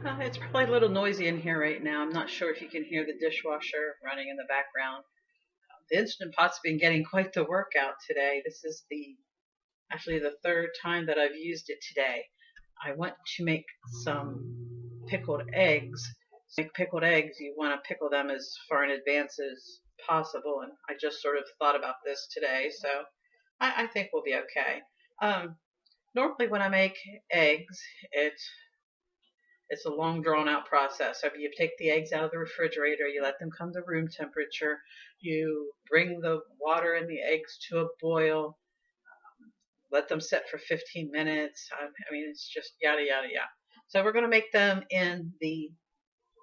It's probably a little noisy in here right now. I'm not sure if you can hear the dishwasher running in the background. The Instant Pot's been getting quite the workout today. This is actually the third time that I've used it today. I want to make some pickled eggs. To make pickled eggs, you want to pickle them as far in advance as possible, and I just sort of thought about this today, so I think we'll be okay. Normally when I make eggs, it's a long drawn out process. So you take the eggs out of the refrigerator, you let them come to room temperature, you bring the water and the eggs to a boil, let them sit for 15 minutes. I mean, it's just yada, yada, yada. So we're going to make them in the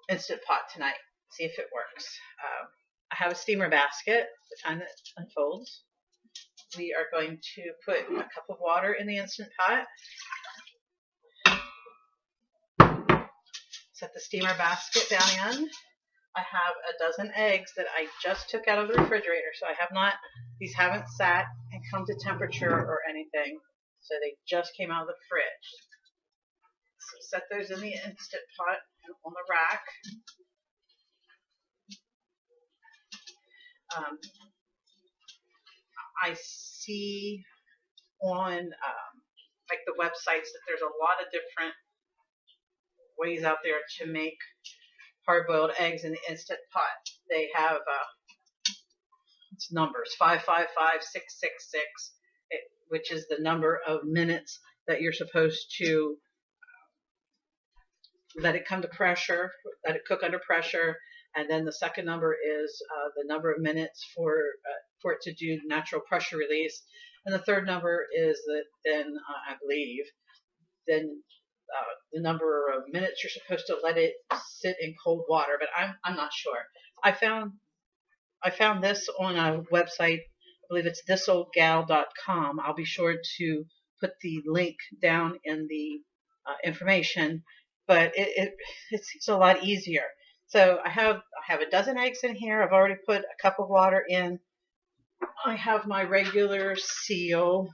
Instant Pot tonight, see if it works. I have a steamer basket, the time that unfolds. We are going to put a cup of water in the Instant Pot. Set the steamer basket down in. I have a dozen eggs that I just took out of the refrigerator, so these haven't sat and come to temperature or anything, so they just came out of the fridge. So set those in the Instant Pot on the rack. I see on like the websites that there's a lot of different ways out there to make hard-boiled eggs in the Instant Pot. They have it's numbers 555666, which is the number of minutes that you're supposed to let it come to pressure, let it cook under pressure, and then the second number is the number of minutes for it to do natural pressure release, and the third number is I believe the number of minutes you're supposed to let it sit in cold water, but I'm not sure. I found this on a website. I believe it's thisoldgal.com. I'll be sure to put the link down in the information, but it seems a lot easier. So I have a dozen eggs in here. I've already put a cup of water in. I have my regular seal.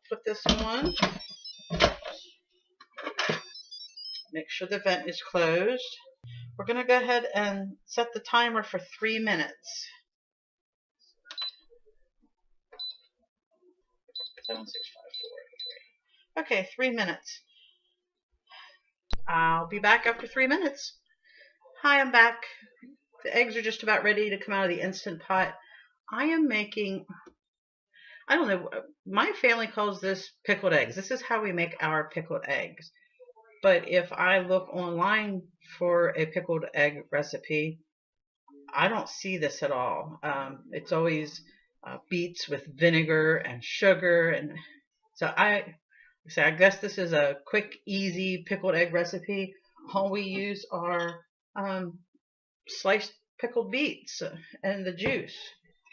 Put this on. Make sure the vent is closed. We're going to go ahead and set the timer for 3 minutes. 7, 6, 5, 4, 3. Okay, 3 minutes. I'll be back after 3 minutes. Hi, I'm back. The eggs are just about ready to come out of the Instant Pot. I am making, I don't know, my family calls this pickled eggs. This is how we make our pickled eggs. But if I look online for a pickled egg recipe, I don't see this at all. It's always beets with vinegar and sugar, and so I guess this is a quick, easy pickled egg recipe. All we use are sliced pickled beets and the juice.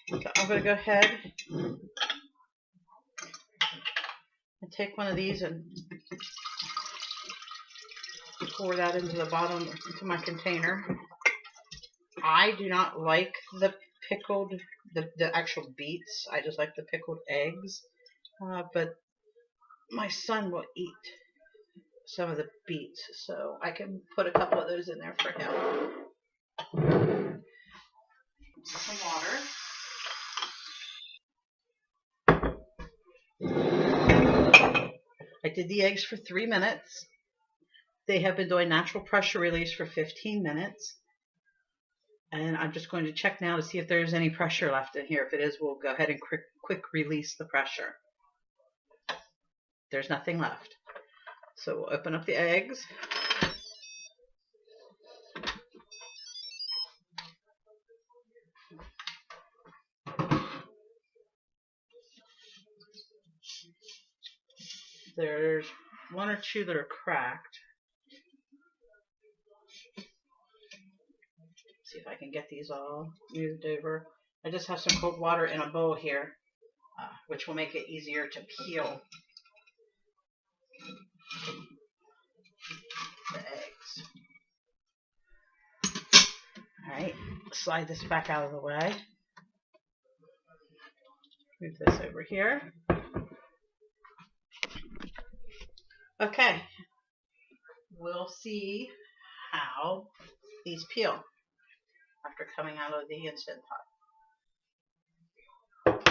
So I'm going to go ahead and take one of these and pour that into the bottom, into my container. I do not like the pickled, the actual beets. I just like the pickled eggs. But my son will eat some of the beets, so I can put a couple of those in there for him. Some water. I did the eggs for 3 minutes. They have been doing natural pressure release for 15 minutes. And I'm just going to check now to see if there's any pressure left in here. If it is, we'll go ahead and quick release the pressure. There's nothing left. So we'll open up the eggs. There's one or two that are cracked. See if I can get these all moved over. I just have some cold water in a bowl here, which will make it easier to peel the eggs. Alright, slide this back out of the way. Move this over here. Okay, we'll see how these peel after coming out of the Instant Pot.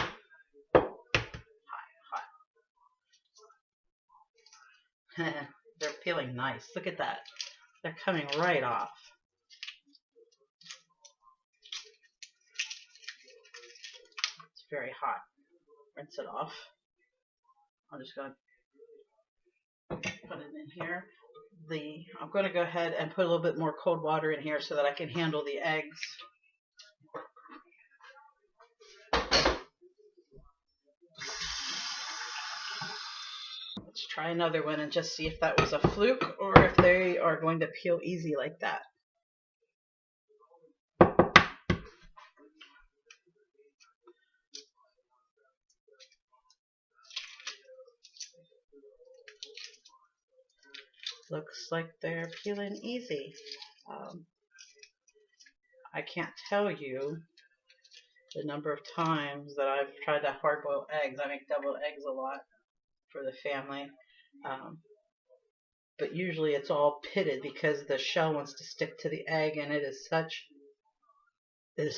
Hot. They're peeling nice. Look at that. They're coming right off. It's very hot. Rinse it off. I'm just going to put it in here. I'm going to go ahead and put a little bit more cold water in here so that I can handle the eggs. Let's try another one and just see if that was a fluke or if they are going to peel easy like that. Looks like they're peeling easy. I can't tell you the number of times that I've tried to hard boil eggs. I make deviled eggs a lot for the family. But usually it's all pitted because the shell wants to stick to the egg, and it is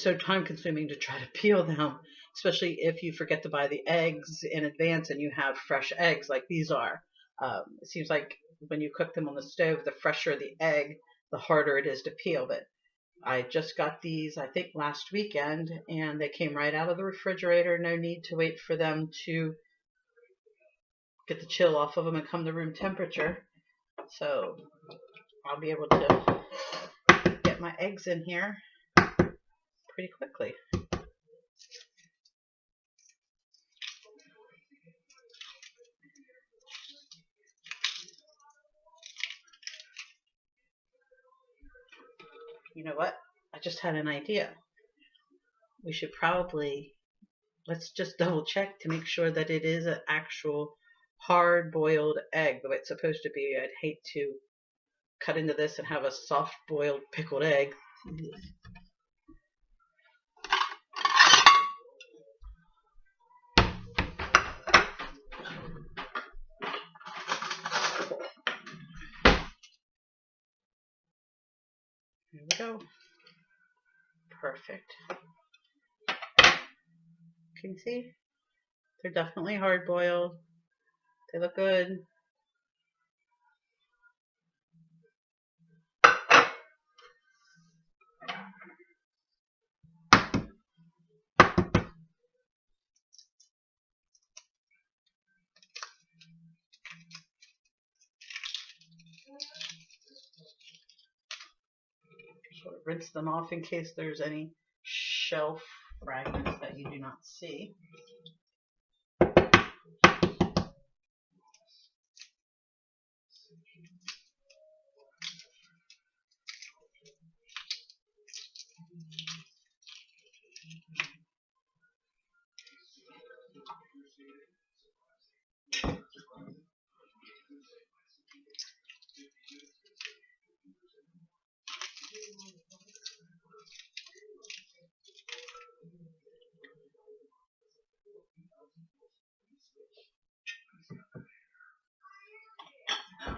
so time consuming to try to peel them, especially if you forget to buy the eggs in advance and you have fresh eggs like these are. It seems like when you cook them on the stove, the fresher the egg, the harder it is to peel. But I just got these, I think, last weekend, and they came right out of the refrigerator. No need to wait for them to get the chill off of them and come to room temperature. So I'll be able to get my eggs in here pretty quickly. You know what? I just had an idea. We should probably, let's just double check to make sure that it is an actual hard boiled egg the way it's supposed to be. I'd hate to cut into this and have a soft boiled pickled egg. Here we go. Perfect. Can you see? They're definitely hard boiled. They look good. Sort of rinse them off in case there's any shell fragments that you do not see.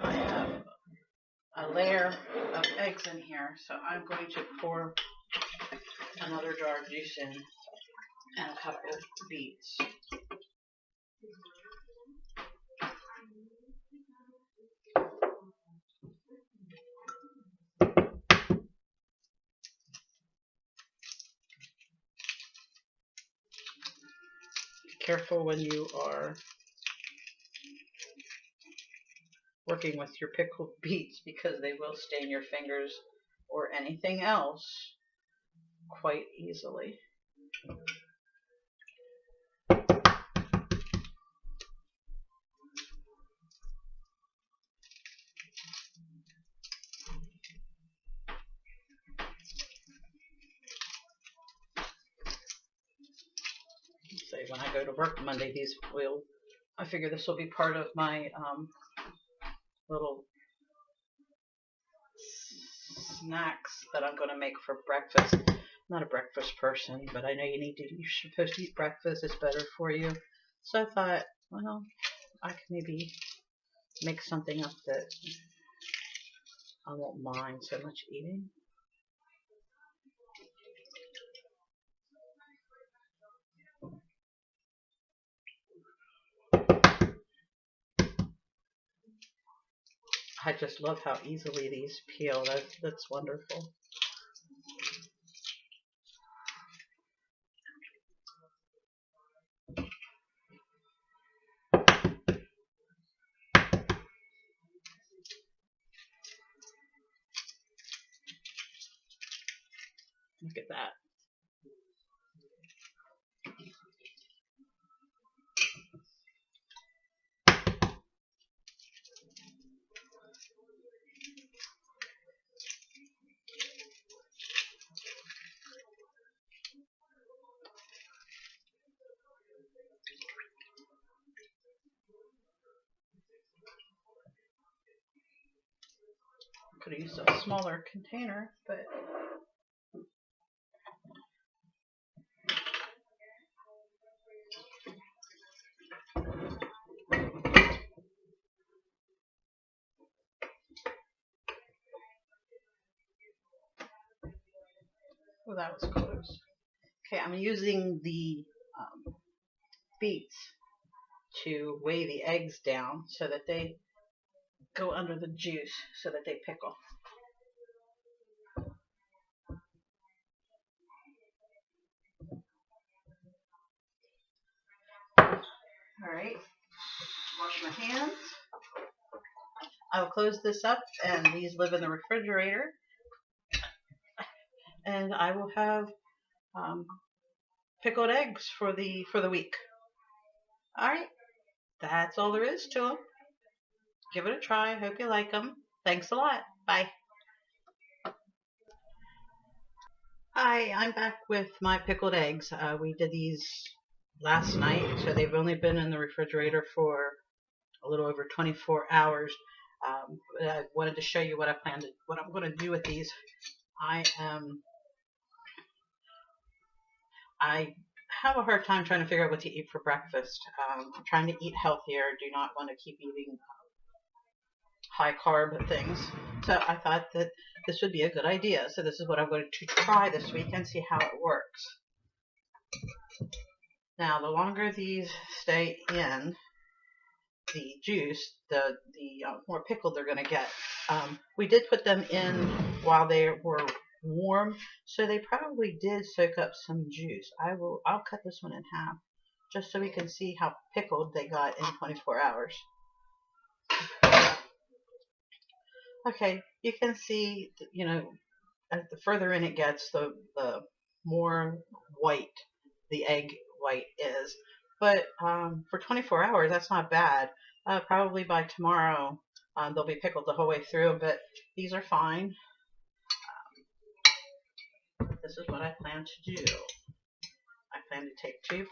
I have a layer of eggs in here, so I'm going to pour another jar of juice in and a couple of beets. Be careful when you are working with your pickled beets because they will stain your fingers or anything else quite easily. So when I go to work Monday, I figure this will be part of my little snacks that I'm going to make for breakfast. I'm not a breakfast person, but I know you're supposed to eat breakfast. It's better for you. So I thought, well, I could maybe make something up that I won't mind so much eating. I just love how easily these peel. That's wonderful. Look at that. Could have used a smaller container, but oh, that was close. Okay, I'm using the beets to weigh the eggs down so that they go under the juice so that they pickle. All right, wash my hands. I will close this up, and these live in the refrigerator. And I will have pickled eggs for the week. All right, that's all there is to them. Give it a try. Hope you like them. Thanks a lot. Bye. Hi, I'm back with my pickled eggs. We did these last night, so they've only been in the refrigerator for a little over 24 hours. But I wanted to show you what I'm going to do with these. I have a hard time trying to figure out what to eat for breakfast. I'm trying to eat healthier. Do not want to keep eating high carb things. So I thought that this would be a good idea. So this is what I'm going to try this week and see how it works. Now, the longer these stay in the juice, the more pickled they're going to get. We did put them in while they were warm, so they probably did soak up some juice. I'll cut this one in half just so we can see how pickled they got in 24 hours. Okay, you can see, you know, as the further in it gets, the more white the egg white is. But for 24 hours, that's not bad. Probably by tomorrow, they'll be pickled the whole way through, but these are fine. This is what I plan to do. I plan to take 2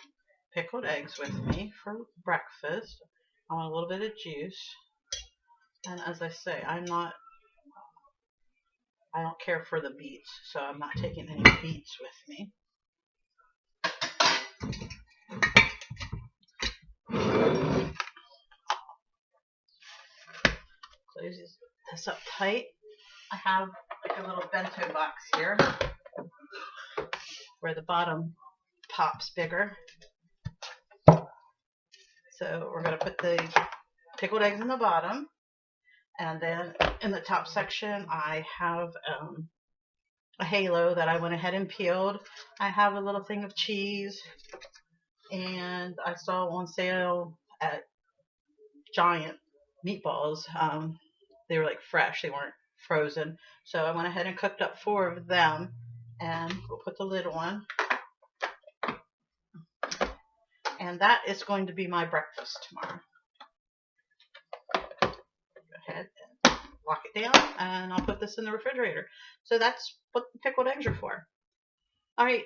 pickled eggs with me for breakfast. I want a little bit of juice. And as I say, I don't care for the beets, so I'm not taking any beets with me. Close this up tight. I have like a little bento box here where the bottom pops bigger. So we're going to put the pickled eggs in the bottom. And then in the top section, I have a halo that I went ahead and peeled. I have a little thing of cheese, and I saw on sale at Giant meatballs. They were like fresh, they weren't frozen. So I went ahead and cooked up 4 of them, and we'll put the lid on. And that is going to be my breakfast tomorrow. Go ahead and lock it down, and I'll put this in the refrigerator. So that's what the pickled eggs are for. All right,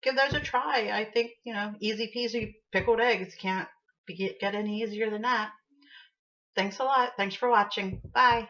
give those a try. I think, you know, easy peasy pickled eggs. Can't get any easier than that. Thanks a lot. Thanks for watching. Bye.